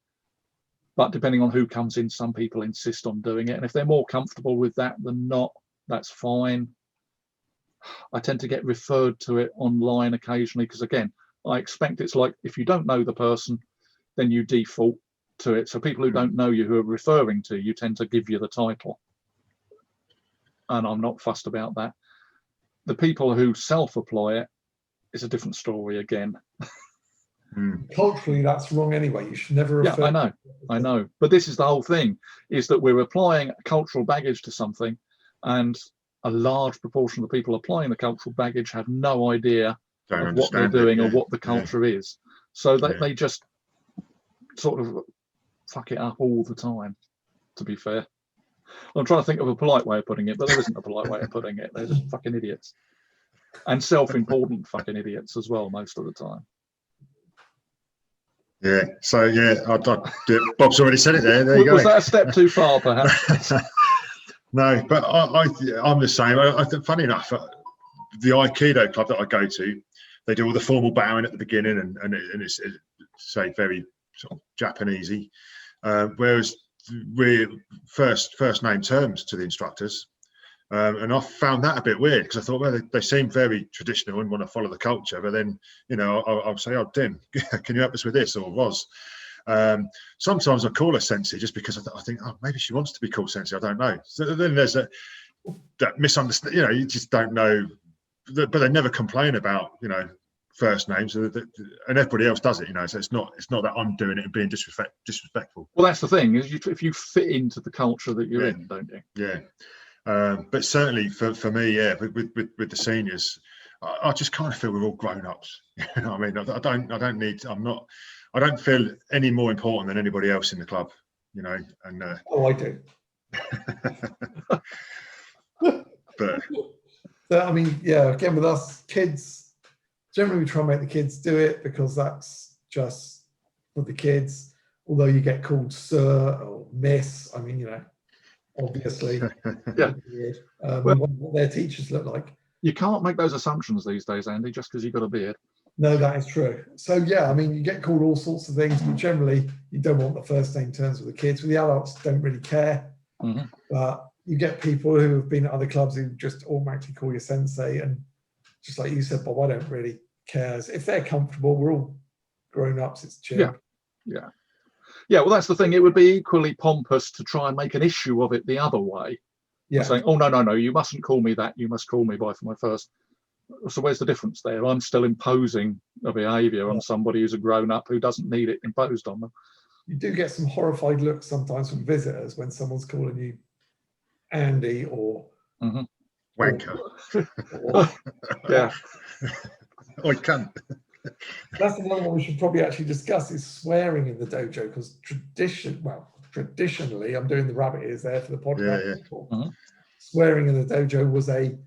But depending on who comes in, some people insist on doing it. And if they're more comfortable with that than not, that's fine. I tend to get referred to it online occasionally, because again, I expect it's like, if you don't know the person, then you default to it. So people who don't know you, who are referring to you, tend to give you the title. And I'm not fussed about that. The people who self-apply it is a different story again. Culturally, that's wrong anyway. You should never refer. Yeah, I know. But this is the whole thing, is that we're applying cultural baggage to something, and a large proportion of the people applying the cultural baggage have no idea of what they're doing or what the culture is. So they just sort of fuck it up all the time, to be fair. I'm trying to think of a polite way of putting it, but there isn't a polite way of putting it. They're just fucking idiots. And self-important fucking idiots as well, most of the time. Yeah. So yeah, Bob's already said it there. There you go. Was that a step too far, perhaps? No, but I'm the same. Funny enough, the Aikido club that I go to, they do all the formal bowing at the beginning, and it's say very sort of Japanesey, whereas we're first name terms to the instructors. And I found that a bit weird because I thought, well, they seem very traditional and want to follow the culture. But then, I'll say, oh, Dim, can you help us with this? Or Roz. Sometimes I call her Sensei just because I think, oh, maybe she wants to be called Sensei. I don't know. So then there's that misunderstanding. You just don't know. But they never complain about, first names, and everybody else does it. So it's not that I'm doing it and being disrespectful. Well, that's the thing, is if you fit into the culture that you're in, don't you? Yeah. But certainly for me, yeah, with the seniors, I just kind of feel we're all grown ups. You know what I mean? I don't feel any more important than anybody else in the club. And Oh, I do. but So, I mean, yeah, again, with us kids, generally we try and make the kids do it because that's just for the kids. Although you get called sir or miss, I mean, obviously, Yeah. What their teachers look like. You can't make those assumptions these days, Andy, just because you've got a beard. No, that is true. So yeah, I mean, you get called all sorts of things, but generally you don't want the first name terms with the kids. With the adults, don't really care. Mm-hmm. But you get people who have been at other clubs who just automatically call you Sensei, and just like you said, Bob, I don't really care. If they're comfortable, we're all grown ups. It's chill. Yeah. Well, that's the thing. It would be equally pompous to try and make an issue of it the other way. Yeah. Saying, oh, no, you mustn't call me that. You must call me by my first. So where's the difference there? I'm still imposing a behaviour on somebody who's a grown-up who doesn't need it imposed on them. You do get some horrified looks sometimes from visitors when someone's calling you Andy or wanker. Yeah. I can't. That's another one we should probably actually discuss, is swearing in the dojo, because traditionally, I'm doing the rabbit ears there for the podcast. Yeah. Swearing in the dojo was a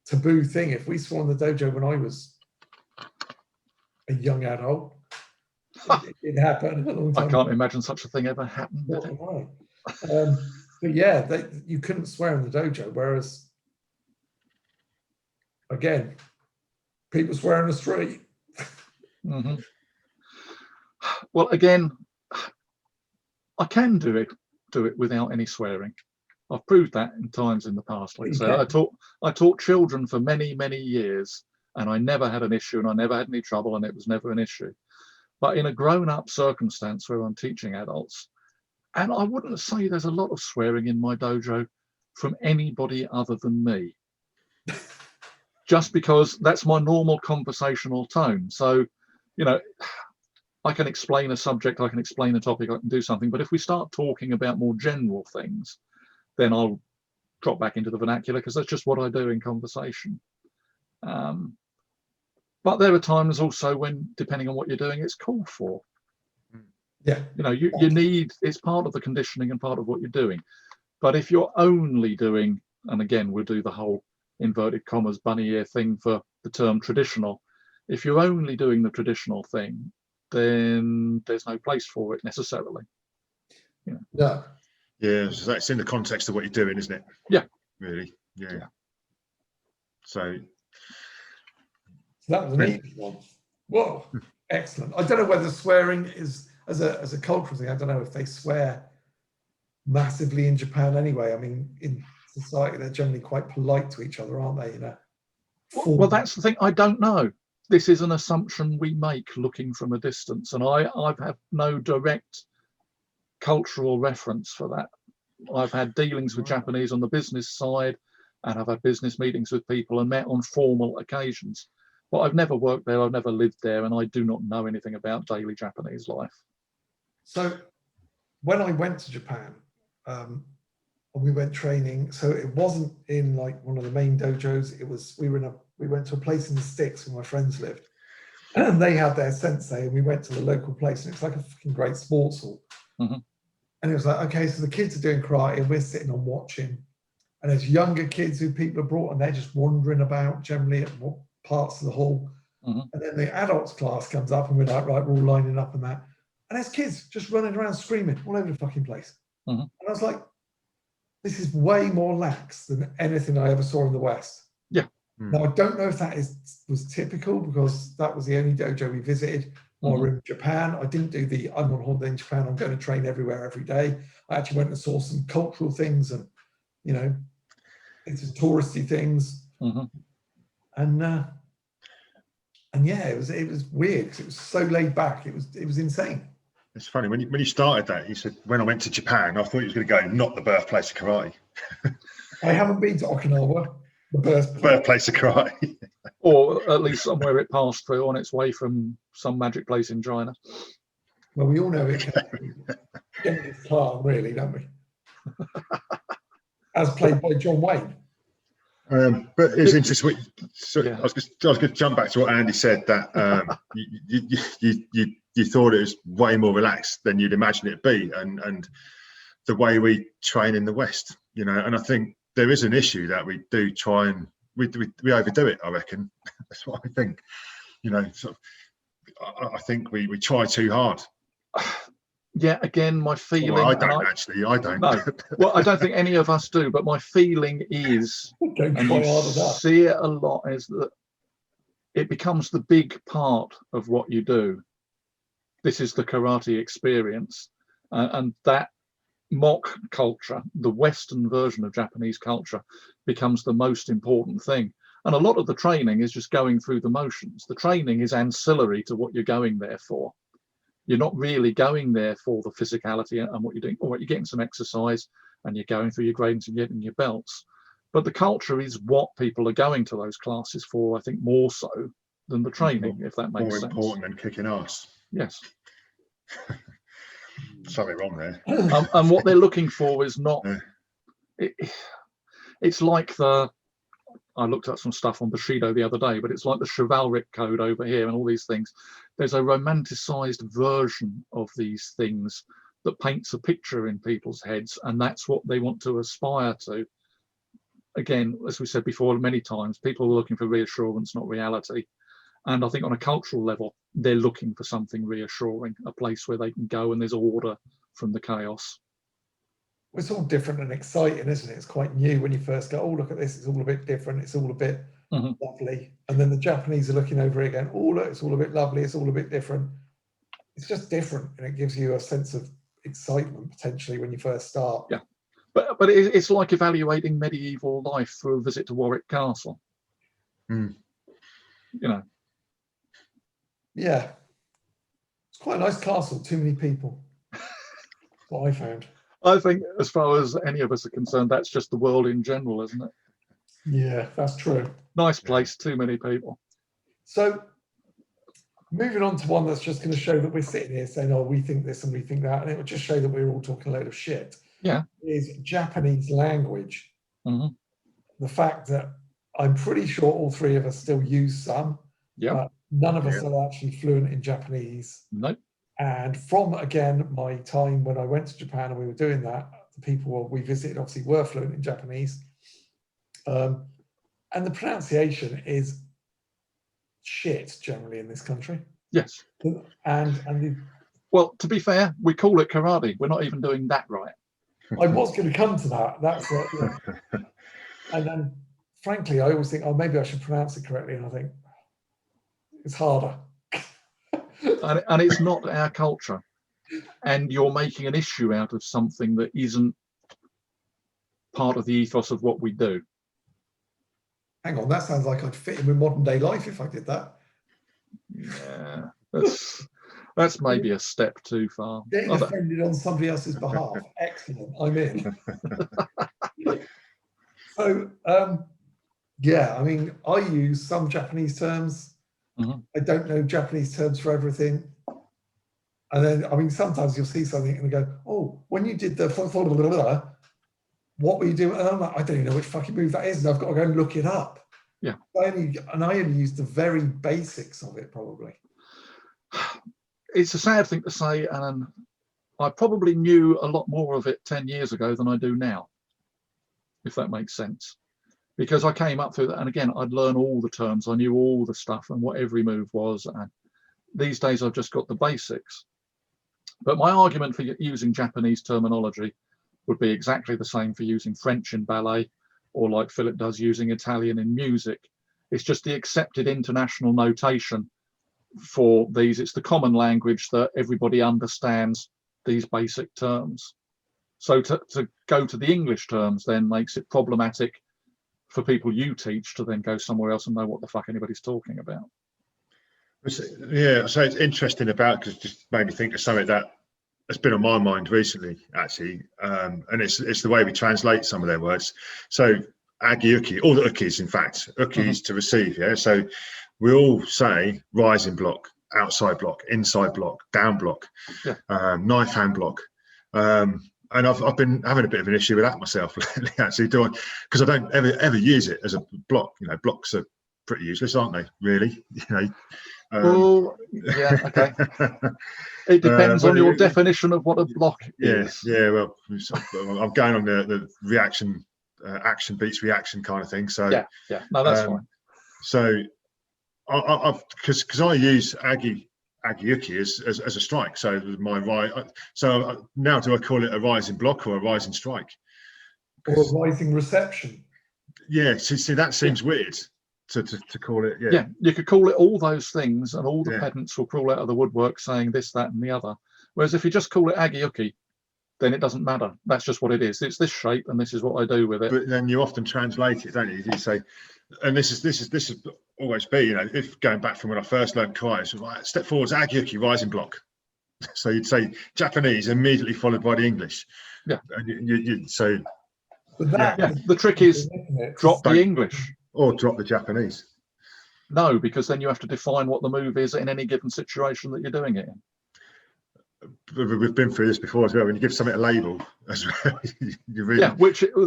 taboo thing. If we swore in the dojo when I was a young adult, it happened a long time I can't imagine such a thing ever happened. But yeah, you couldn't swear in the dojo, whereas again, people swear in the street. Mm-hmm. Well, again, I can do it without any swearing. I've proved that in times in the past. Like I say, I taught children for many, many years, and I never had an issue, and I never had any trouble, and it was never an issue. But in a grown-up circumstance where I'm teaching adults, and I wouldn't say there's a lot of swearing in my dojo from anybody other than me, just because that's my normal conversational tone. So, I can explain a subject, I can explain a topic, I can do something. But if we start talking about more general things, then I'll drop back into the vernacular, because that's just what I do in conversation. But there are times also when, depending on what you're doing, it's called for. Yeah. You need, it's part of the conditioning and part of what you're doing. But if you're only doing, and again, we'll do the whole inverted commas bunny ear thing for the term traditional. If you're only doing the traditional thing, then there's no place for it necessarily. Yeah. Yeah, so that's in the context of what you're doing, isn't it? Yeah. Really. Yeah. So that was an easy one. Whoa, excellent. I don't know whether swearing is as a cultural thing. I don't know if they swear massively in Japan anyway. I mean, in society, they're generally quite polite to each other, aren't they? Well, that's the thing. I don't know. This is an assumption we make looking from a distance, and I've had no direct cultural reference for that. I've had dealings with Japanese on the business side, and I've had business meetings with people and met on formal occasions. But I've never worked there, I've never lived there, and I do not know anything about daily Japanese life. So when I went to Japan, and we went training, so it wasn't in like one of the main dojos. It was we went to a place in the sticks where my friends lived, and they had their sensei, and we went to the local place, and it's like a fucking great sports hall. Mm-hmm. And it was like, okay, so the kids are doing karate, and we're sitting and watching, and there's younger kids who people have brought, and they're just wandering about generally at what parts of the hall. Mhm. And then the adults class comes up and we're like, right, we're all lining up and that. And there's kids just running around screaming all over the fucking place. Mhm. And I was like, this is way more lax than anything I ever saw in the West. Yeah. Now, I don't know if that was typical because that was the only dojo we visited while we were in Japan. I didn't do the, I'm on holiday in Japan, I'm going to train everywhere every day. I actually went and saw some cultural things and, you know, into touristy things. And yeah, it was weird because it was so laid back. It was insane. It's funny when you started that. You said when I went to Japan, I thought you was going to go not the birthplace of karate. I haven't been to Okinawa, the birthplace of karate, or at least somewhere it passed through on its way from some magic place in China. Well, we all know it can Genghis Khan, really, don't we? As played by John Wayne. But it's interesting. Yeah. I was going to jump back to what Andy said, that you thought it was way more relaxed than you'd imagine it be, and the way we train in the West, you know. And I think there is an issue that we do try and we overdo it. I reckon that's what I think. You know, sort of, I think we try too hard. Yeah, again, my feeling. Well, I don't. No, well, I don't think any of us do. But my feeling is, and you see it a lot, is that it becomes the big part of what you do. This is the karate experience, and that mock culture, the Western version of Japanese culture, becomes the most important thing. And a lot of the training is just going through the motions. The training is ancillary to what you're going there for. You're not really going there for the physicality and what you're doing. Or you're getting some exercise and you're going through your grades and getting your belts. But the culture is what people are going to those classes for, I think, more so than the training, if that makes sense. More important than kicking ass. Yes. Something wrong there. And what they're looking for is not... It's like I looked at some stuff on Bushido the other day, but it's like the chivalric code over here and all these things. There's a romanticized version of these things that paints a picture in people's heads, and that's what they want to aspire to. Again, as we said before many times, people are looking for reassurance, not reality. And I think on a cultural level, they're looking for something reassuring, a place where they can go and there's order from the chaos. It's all different and exciting, isn't it? It's quite new when you first go, oh, look at this, it's all a bit different, it's all a bit lovely. And then the Japanese are looking over it again, oh, look, it's all a bit lovely, it's all a bit different. It's just different, and it gives you a sense of excitement, potentially, when you first start. Yeah, but it's like evaluating medieval life through a visit to Warwick Castle. You know. Yeah. It's quite a nice castle, too many people. That's what I found. I think as far as any of us are concerned, that's just the world in general, isn't it? Yeah, that's true. Nice place, too many people. So moving on to one that's just going to show that we're sitting here saying, oh, we think this and we think that, and it will just show that we're all talking a load of shit. Yeah. Is Japanese language. The fact that I'm pretty sure all three of us still use some, but none of us are actually fluent in Japanese. Nope. And from, again, my time when I went to Japan and we were doing that, the people we visited obviously were fluent in Japanese. And the pronunciation is shit generally in this country. Yes. Well, to be fair, we call it karate. We're not even doing that right. I was going to come to that. That's it. Yeah. And then, frankly, I always think, oh, maybe I should pronounce it correctly. And I think it's harder. And it's not our culture. And you're making an issue out of something that isn't part of the ethos of what we do. Hang on, that sounds like I'd fit in with modern day life if I did that. Yeah, that's maybe a step too far. Getting offended on somebody else's behalf. Excellent, I'm in. So, yeah, I mean, I use some Japanese terms. I don't know Japanese terms for everything. And then, I mean, sometimes you'll see something and go, oh, when you did the what were you doing? And I'm like, I don't even know which fucking move that is, and I've got to go and look it up. Yeah. I only used the very basics of it, probably. It's a sad thing to say, and I probably knew a lot more of it 10 years ago than I do now, if that makes sense. because I came up through that, and again, I'd learn all the terms, I knew all the stuff and what every move was, and these days I've just got the basics. But my argument for using Japanese terminology would be exactly the same for using French in ballet, or like Philip does using Italian in music. It's just the accepted international notation for these. It's the common language that everybody understands these basic terms. So to go to the English terms then makes it problematic for people you teach to then go somewhere else and know what the fuck anybody's talking about. Yeah, so it's interesting about, because it just made me think of something that has been on my mind recently, actually, and it's the way we translate some of their words. So agi uki, all the ukis, in fact, uki is to receive, yeah. So we all say rising block, outside block, inside block, down block, Yeah. Knife hand block, and I've been having a bit of an issue with that myself lately, actually, because I don't ever use it as a block. You know, blocks are pretty useless, aren't they? Really, you know. Well, yeah, okay. It depends on your definition of what a block is. Yeah. Well, I'm going on the reaction, action beats reaction kind of thing. So yeah. No, that's fine. So because I use agi uki as a strike. So my right. So now do I call it a rising block or a rising strike? Or a rising reception? Yeah. See, that seems weird. To call it, yeah, you could call it all those things, and all the pedants will crawl out of the woodwork saying this, that, and the other. Whereas if you just call it agi-uki, then it doesn't matter. That's just what it is. It's this shape, and this is what I do with it. But then you often translate it, don't you? You say, and this is always be, you know, if going back from when I first learned karate, it's right, step forwards, agi-uki, rising block. So you'd say Japanese immediately followed by the English. Yeah. And you so. But that the trick is drop the English. Or drop the Japanese. No, because then you have to define what the move is in any given situation that you're doing it in. We've been through this before as well. When you give something a label, as well, you're really,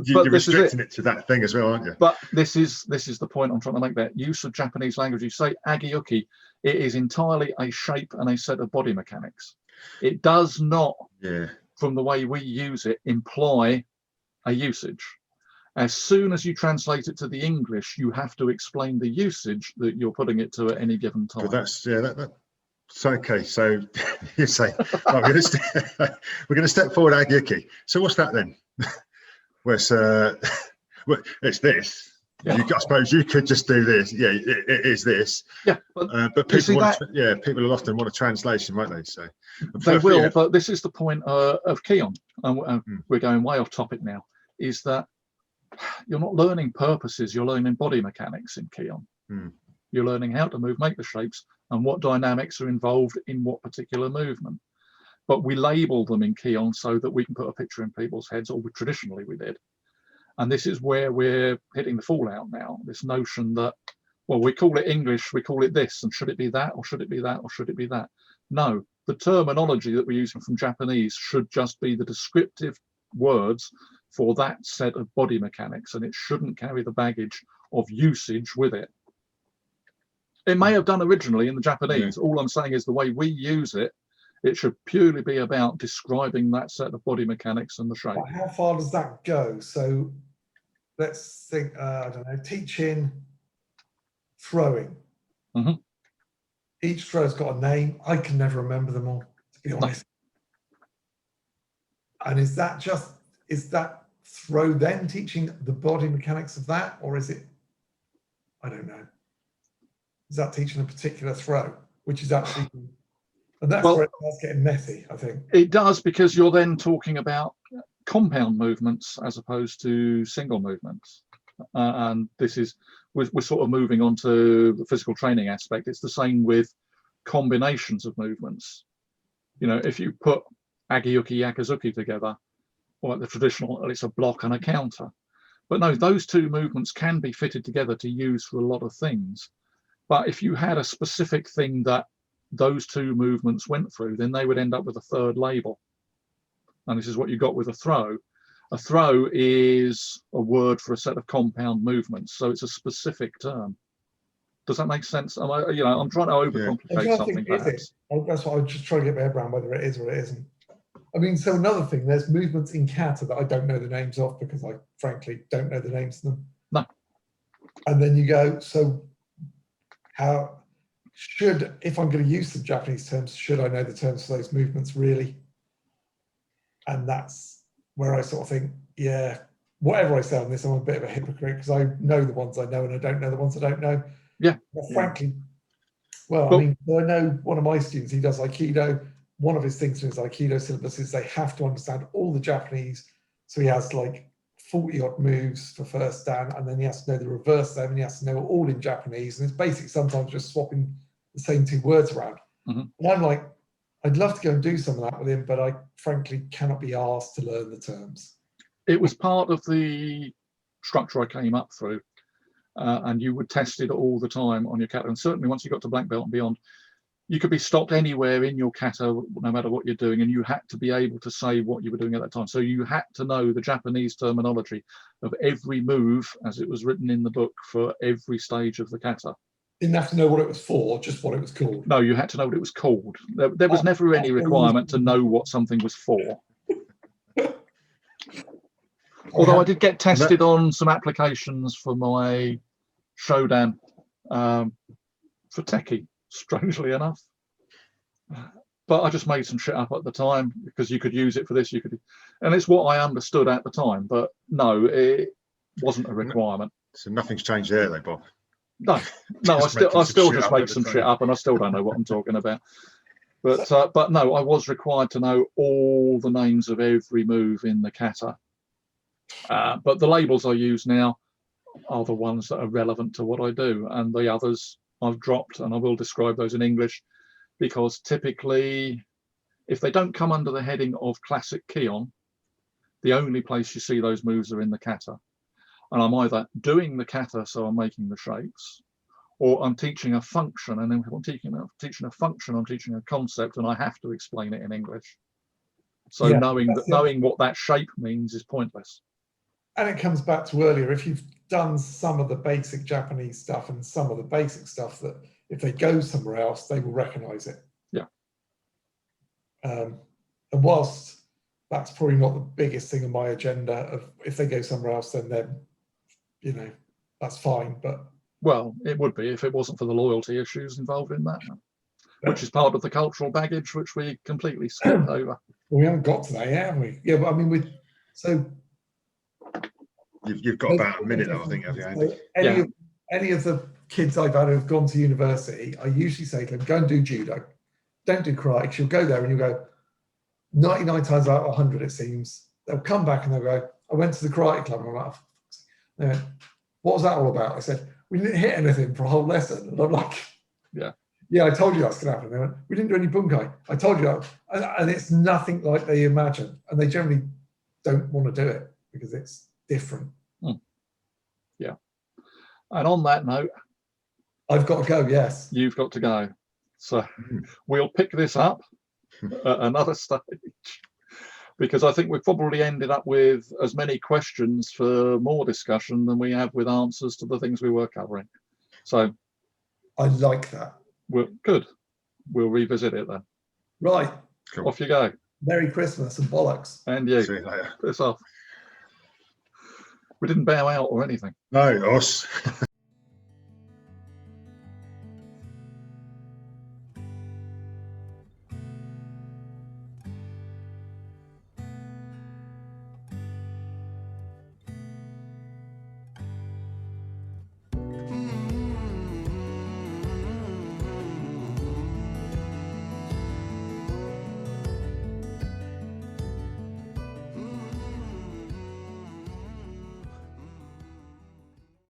you're restricting it to that thing as well, aren't you? But this is the point I'm trying to make. That use of Japanese language. You say agi-uki, it is entirely a shape and a set of body mechanics. It does not, from the way we use it, imply a usage. As soon as you translate it to the English, you have to explain the usage that you're putting it to at any given time. But that's so okay. So you say, oh, we're going to step forward agi-uki. So what's that then? It's this. Yeah. I suppose you could just do this. Yeah, it is this. Yeah, but people people will often want a translation, won't they? So they will. But this is the point of Keon, and we're going way off topic now. Is that you're not learning purposes, you're learning body mechanics in Keon. You're learning how to move, make the shapes, and what dynamics are involved in what particular movement. But we label them in Keon so that we can put a picture in people's heads, or traditionally we did. And this is where we're hitting the fallout now, this notion that, well, we call it English, we call it this, and should it be that, or should it be that, or should it be that? No, the terminology that we're using from Japanese should just be the descriptive words for that set of body mechanics, and it shouldn't carry the baggage of usage with it. It may have done originally in the Japanese. All I'm saying is the way we use it, it should purely be about describing that set of body mechanics and the shape. But how far does that go? So let's think, I don't know, teaching throwing. Each throw's got a name. I can never remember them all, to be honest. And is that throw then teaching the body mechanics of that, or is it, I don't know, is that teaching a particular throw, which is actually, and that's where it starts getting messy, I think. It does, because you're then talking about compound movements as opposed to single movements. And this is, we're sort of moving on to the physical training aspect. It's the same with combinations of movements. You know, if you put agi-uki, yakuzuki together, or like the traditional, it's a block and a counter. But no, those two movements can be fitted together to use for a lot of things. But if you had a specific thing that those two movements went through, then they would end up with a third label. And this is what you got with a throw. A throw is a word for a set of compound movements, so it's a specific term. Does that make sense? I'm trying to overcomplicate something. Perhaps. That's what I'm just trying to get my head around, whether it is or it isn't. I mean, so another thing, there's movements in kata that I don't know the names of because I frankly don't know the names of them. No. And then you go, so how should, if I'm going to use some Japanese terms, should I know the terms for those movements really? And that's where I sort of think, yeah, whatever I say on this, I'm a bit of a hypocrite because I know the ones I know and I don't know the ones I don't know. Yeah. But frankly, well, I mean, I know one of my students, he does Aikido. One of his things in his Aikido syllabus is they have to understand all the Japanese. So he has like 40 odd moves for first dan, and then he has to know the reverse them, and he has to know it all in Japanese. And it's basically sometimes just swapping the same two words around. Mm-hmm. And I'm like, I'd love to go and do some of that with him, but I frankly cannot be asked to learn the terms. It was part of the structure I came up through, and you would test it all the time on your kata. And certainly once you got to black belt and beyond, you could be stopped anywhere in your kata, no matter what you're doing, and you had to be able to say what you were doing at that time. So you had to know the Japanese terminology of every move as it was written in the book for every stage of the kata. Didn't have to know what it was for, just what it was called. No, you had to know what it was called. There was never any requirement to know what something was for. Although I did get tested on some applications for my Shodan for Techie, strangely enough. But I just made some shit up at the time because you could use it for this, and it's what I understood at the time. But no, it wasn't a requirement. So nothing's changed there, though, Bob. No, I still just make some shit up, and I still don't know what I'm talking about. But no, I was required to know all the names of every move in the kata. But the labels I use now are the ones that are relevant to what I do, and the others I've dropped, and I will describe those in English, because typically, if they don't come under the heading of classic Kion, the only place you see those moves are in the kata. And I'm either doing the kata, so I'm making the shapes, or I'm teaching a function, and then if I'm teaching a function, I'm teaching a concept, and I have to explain it in English. So yeah, knowing what that shape means is pointless. And it comes back to earlier, if you've done some of the basic Japanese stuff and some of the basic stuff, that if they go somewhere else, they will recognize it. Yeah. And whilst that's probably not the biggest thing on my agenda, of if they go somewhere else, then that's fine. But well, it would be if it wasn't for the loyalty issues involved in that, which is part of the cultural baggage, which we completely skipped over. Well, we haven't got to that yet, have we? Yeah, but I mean, You've got about a minute, though, I think, have you, Andy? Any of the kids I've had who've gone to university, I usually say to them, go and do judo. Don't do karate, because you'll go there and you'll go, 99 times out of 100, it seems, they'll come back and they'll go, I went to the karate club. And I'm like, what was that all about? I said, we didn't hit anything for a whole lesson. And I'm like, yeah, I told you that's going to happen. They went, we didn't do any bunkai. I told you that. And it's nothing like they imagine. And they generally don't want to do it because it's different. Yeah. And on that note, I've got to go, yes. You've got to go. So we'll pick this up at another stage, because I think we've probably ended up with as many questions for more discussion than we have with answers to the things we were covering. So I like that. Good. We'll revisit it then. Right. Cool. Off you go. Merry Christmas and bollocks. And you. See you later. Piss off. We didn't bow out or anything. No, us.